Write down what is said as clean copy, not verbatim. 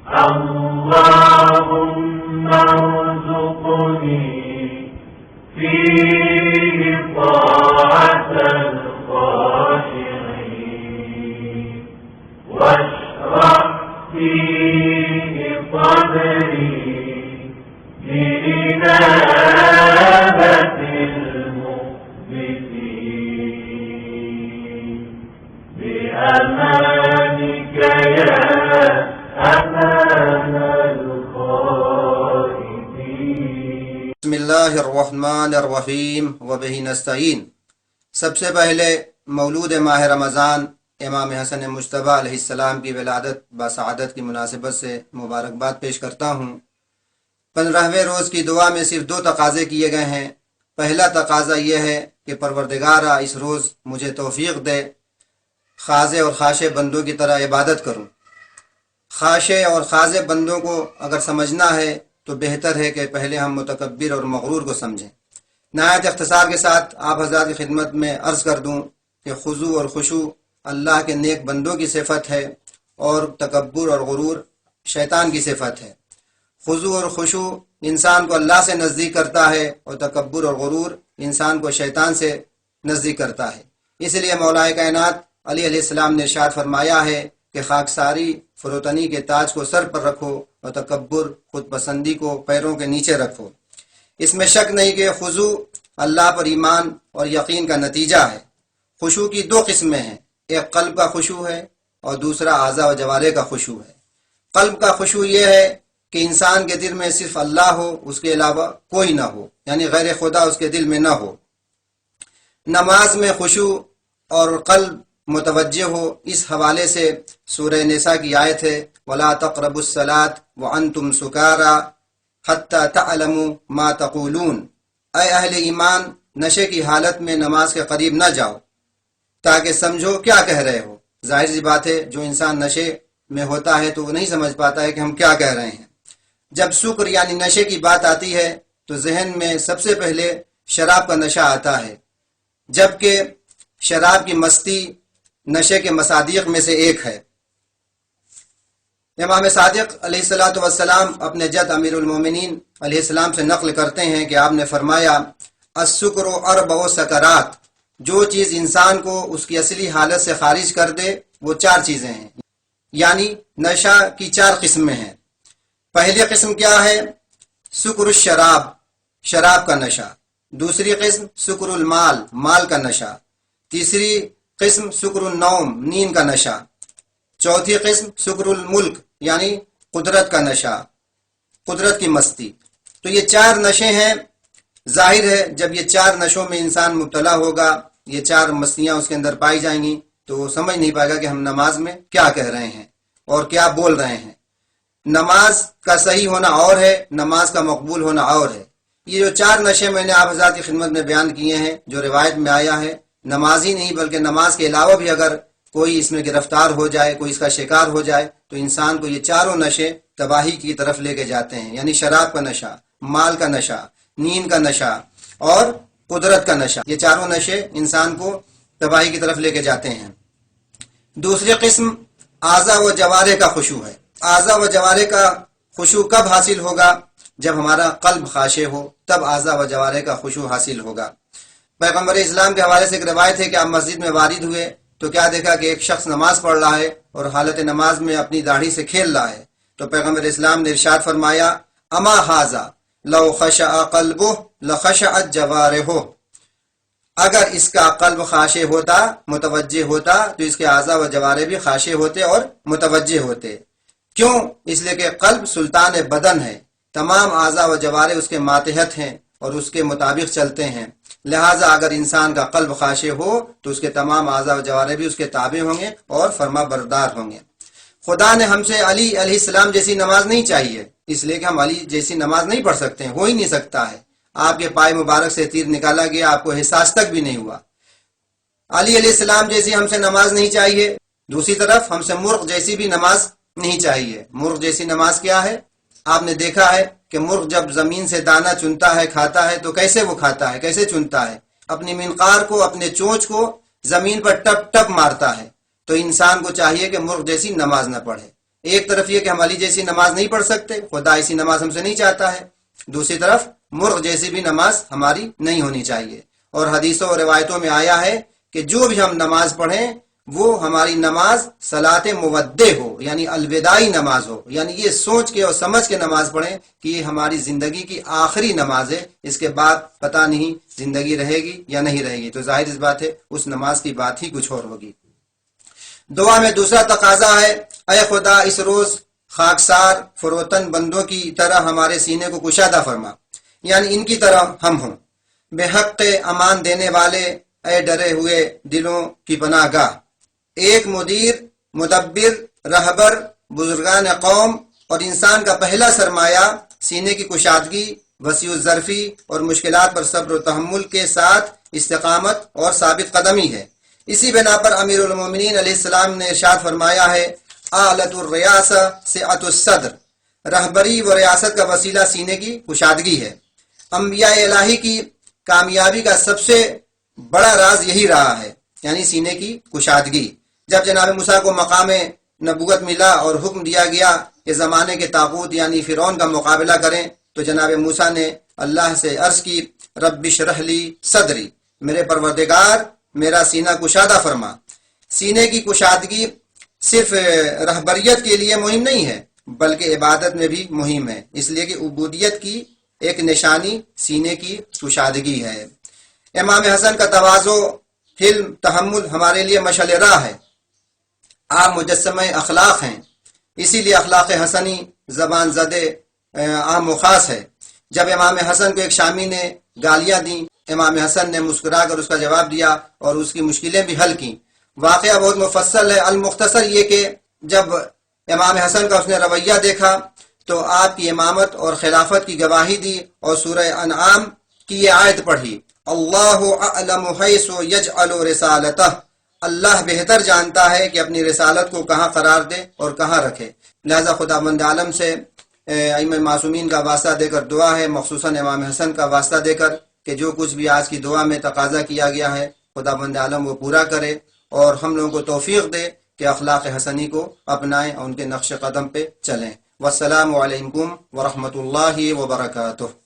اللهم ارزقني فيه طاعة الخاشعين واشرح فيه صدري لإنابة المخبتين بأمانك يا أمان الخائفين. بسم اللہ الرحمن الرحیم وبہ نستعین. سب سے پہلے مولود ماہ رمضان امام حسن مجتبیٰ علیہ السلام کی ولادت بسعادت کی مناسبت سے مبارکباد پیش کرتا ہوں. 15ویں روز کی دعا میں صرف 2 تقاضے کیے گئے ہیں. پہلا تقاضا یہ ہے کہ پروردگارا اس روز مجھے توفیق دے خاضع اور خاشع بندوں کی طرح عبادت کروں. خاشع اور خاضع بندوں کو اگر سمجھنا ہے تو بہتر ہے کہ پہلے ہم متکبر اور مغرور کو سمجھیں. نہایت اختصار کے ساتھ آپ حضرات کی خدمت میں عرض کر دوں کہ خضوع اور خشوع اللہ کے نیک بندوں کی صفت ہے اور تکبر اور غرور شیطان کی صفت ہے. خضوع اور خشوع انسان کو اللہ سے نزدیک کرتا ہے اور تکبر اور غرور انسان کو شیطان سے نزدیک کرتا ہے. اس لیے مولا کائنات علی علیہ السلام نے ارشاد فرمایا ہے کہ خاکساری فروتنی کے تاج کو سر پر رکھو اور تکبر خود پسندی کو پیروں کے نیچے رکھو. اس میں شک نہیں کہ خضوع اللہ پر ایمان اور یقین کا نتیجہ ہے. خشوع کی 2 قسمیں ہیں، ایک قلب کا خشوع ہے اور دوسرا اعضاء و جوارح کا خشوع ہے. قلب کا خشوع یہ ہے کہ انسان کے دل میں صرف اللہ ہو، اس کے علاوہ کوئی نہ ہو، یعنی غیر خدا اس کے دل میں نہ ہو. نماز میں خشوع اور قلب متوجہ ہو، اس حوالے سے سورہ نساء کی آیت ہے وَلَا تَقْرَبُوا الصَّلَاةَ وَأَنْتُمْ سُكَارَىٰ حَتَّىٰ تَعْلَمُوا مَا تَقُولُونَ. اے اہل ایمان، نشے کی حالت میں نماز کے قریب نہ جاؤ تاکہ سمجھو کیا کہہ رہے ہو. ظاہر سی بات ہے جو انسان نشے میں ہوتا ہے تو وہ نہیں سمجھ پاتا ہے کہ ہم کیا کہہ رہے ہیں. جب سکر یعنی نشے کی بات آتی ہے تو ذہن میں سب سے پہلے شراب کا نشہ آتا ہے، جبکہ شراب کی مستی نشے کے مصادیق میں سے ایک ہے. امام صادق علیہ السلام اپنے جد امیر المومنین علیہ السلام سے نقل کرتے ہیں کہ آپ نے فرمایا السکر اربع سکرات، جو چیز انسان کو اس کی اصلی حالت سے خارج کر دے وہ 4 چیزیں ہیں، یعنی نشہ کی 4 قسمیں ہیں. پہلی قسم کیا ہے؟ سکر الشراب، شراب کا نشہ. دوسری قسم سکر المال، مال کا نشہ. تیسری قسم سکر النوم، نیند کا نشہ. چوتھی قسم سکر الملک یعنی قدرت کا نشہ، قدرت کی مستی. تو یہ 4 نشے ہیں. ظاہر ہے جب یہ 4 نشوں میں انسان مبتلا ہوگا، یہ 4 مستیاں اس کے اندر پائی جائیں گی تو وہ سمجھ نہیں پائے گا کہ ہم نماز میں کیا کہہ رہے ہیں اور کیا بول رہے ہیں. نماز کا صحیح ہونا اور ہے، نماز کا مقبول ہونا اور ہے. یہ جو 4 نشے میں نے آپ حضرات کی خدمت میں بیان کیے ہیں، جو روایت میں آیا ہے، نماز ہی نہیں بلکہ نماز کے علاوہ بھی اگر کوئی اس میں گرفتار ہو جائے، کوئی اس کا شکار ہو جائے تو انسان کو یہ 4 نشے تباہی کی طرف لے کے جاتے ہیں، یعنی شراب کا نشہ، مال کا نشہ، نیند کا نشہ اور قدرت کا نشہ. یہ 4 نشے انسان کو تباہی کی طرف لے کے جاتے ہیں. دوسری قسم اعضاء و جوارح کا خشوع ہے. اعضاء و جوارح کا خشوع کب حاصل ہوگا؟ جب ہمارا قلب خاشع ہو، تب اعضاء و جوارح کا خشوع حاصل ہوگا. پیغمبر اسلام کے حوالے سے ایک روایت ہے کہ آپ مسجد میں وارد ہوئے تو کیا دیکھا کہ ایک شخص نماز پڑھ رہا ہے اور حالت نماز میں اپنی داڑھی سے کھیل رہا ہے. تو پیغمبر اسلام نے ارشاد فرمایا اما ھذا لو خشع قلبه لخشعت جوارحه، اگر اس کا قلب خاشع ہوتا، متوجہ ہوتا تو اس کے اعضاء و جوارح بھی خاشع ہوتے اور متوجہ ہوتے. کیوں؟ اس لیے کہ قلب سلطان بدن ہے، تمام اعضاء و جوارح اس کے ماتحت ہیں اور اس کے مطابق چلتے ہیں. لہٰذا اگر انسان کا قلب خاشع ہو تو اس کے تمام اعضاء و جوارح بھی اس کے تابع ہوں گے اور فرما بردار ہوں گے. خدا نے ہم سے علی علیہ السلام جیسی نماز نہیں چاہیے، اس لیے کہ ہم علی جیسی نماز نہیں پڑھ سکتے ہیں، ہو ہی نہیں سکتا ہے. آپ کے پائے مبارک سے تیر نکالا گیا، آپ کو احساس تک بھی نہیں ہوا. علی علیہ السلام جیسی ہم سے نماز نہیں چاہیے. دوسری طرف ہم سے مرغ جیسی بھی نماز نہیں چاہیے. مرغ جیسی نماز کیا ہے؟ آپ نے دیکھا ہے کہ مرغ جب زمین سے دانہ چنتا ہے، کھاتا ہے تو کیسے وہ کھاتا ہے، کیسے چنتا ہے؟ اپنی منقار کو، اپنے چونچ کو زمین پر ٹپ ٹپ مارتا ہے. تو انسان کو چاہیے کہ مرغ جیسی نماز نہ پڑھے. ایک طرف یہ کہ ہم علی جیسی نماز نہیں پڑھ سکتے، خدا ایسی نماز ہم سے نہیں چاہتا ہے، دوسری طرف مرغ جیسی بھی نماز ہماری نہیں ہونی چاہیے۔ اور حدیثوں اور روایتوں میں آیا ہے کہ جو بھی ہم نماز پڑھیں وہ ہماری نماز صلاۃ مودع ہو، یعنی الوداعی نماز ہو، یعنی یہ سوچ کے اور سمجھ کے نماز پڑھیں کہ یہ ہماری زندگی کی آخری نماز ہے، اس کے بعد پتہ نہیں زندگی رہے گی یا نہیں رہے گی، تو ظاہر اس بات ہے اس نماز کی بات ہی کچھ اور ہوگی۔ دعا میں دوسرا تقاضا ہے، اے خدا اس روز خاکسار فروتن بندوں کی طرح ہمارے سینے کو کشادہ فرما، یعنی ان کی طرح ہم ہوں۔ بے حق امان دینے والے، اے ڈرے ہوئے دلوں کی پناہ گاہ، ایک مدیر، مدبر، رہبر، بزرگان قوم اور انسان کا پہلا سرمایہ سینے کی کشادگی، وسیع الظرفی اور مشکلات پر صبر و تحمل کے ساتھ استقامت اور ثابت قدمی ہے۔ اسی بنا پر امیر المومنین علیہ السلام نے ارشاد فرمایا ہے، آلت الریاسہ سعۃ الصدر، رہبری و ریاست کا وسیلہ سینے کی کشادگی ہے۔ انبیاء الہی کی کامیابی کا سب سے بڑا راز یہی رہا ہے، یعنی سینے کی کشادگی۔ جب جناب موسیٰ کو مقام نبوت ملا اور حکم دیا گیا کہ زمانے کے طاغوت یعنی فرعون کا مقابلہ کریں، تو جناب موسیٰ نے اللہ سے عرض کی، رب اشرح لی صدری، میرے پروردگار میرا سینہ کشادہ فرما۔ سینے کی کشادگی صرف رہبریت کے لیے مہم نہیں ہے بلکہ عبادت میں بھی مہم ہے، اس لیے کہ عبودیت کی ایک نشانی سینے کی کشادگی ہے۔ امام حسن کا تواضع، حلم، تحمل ہمارے لیے مشعل راہ ہے۔ آپ مجسمہ اخلاق ہیں، اسی لیے اخلاق حسنی زبان زدے عام و خاص ہے۔ جب امام حسن کو ایک شامی نے گالیاں دیں، امام حسن نے مسکرا کر اس کا جواب دیا اور اس کی مشکلیں بھی حل کیں۔ واقعہ بہت مفصل ہے، المختصر یہ کہ جب امام حسن کا اس نے رویہ دیکھا تو آپ کی امامت اور خلافت کی گواہی دی اور سورہ انعام کی یہ آیت پڑھی، اللہ اعلم حیث یجعل رسالتہ، اللہ بہتر جانتا ہے کہ اپنی رسالت کو کہاں قرار دے اور کہاں رکھے۔ لہذا خداوند عالم سے ائمہ معصومین کا واسطہ دے کر دعا ہے، مخصوصاً امام حسن کا واسطہ دے کر، کہ جو کچھ بھی آج کی دعا میں تقاضا کیا گیا ہے خداوند عالم وہ پورا کرے اور ہم لوگوں کو توفیق دے کہ اخلاق حسنی کو اپنائیں اور ان کے نقش قدم پہ چلیں۔ والسلام علیکم ورحمۃ اللہ وبرکاتہ۔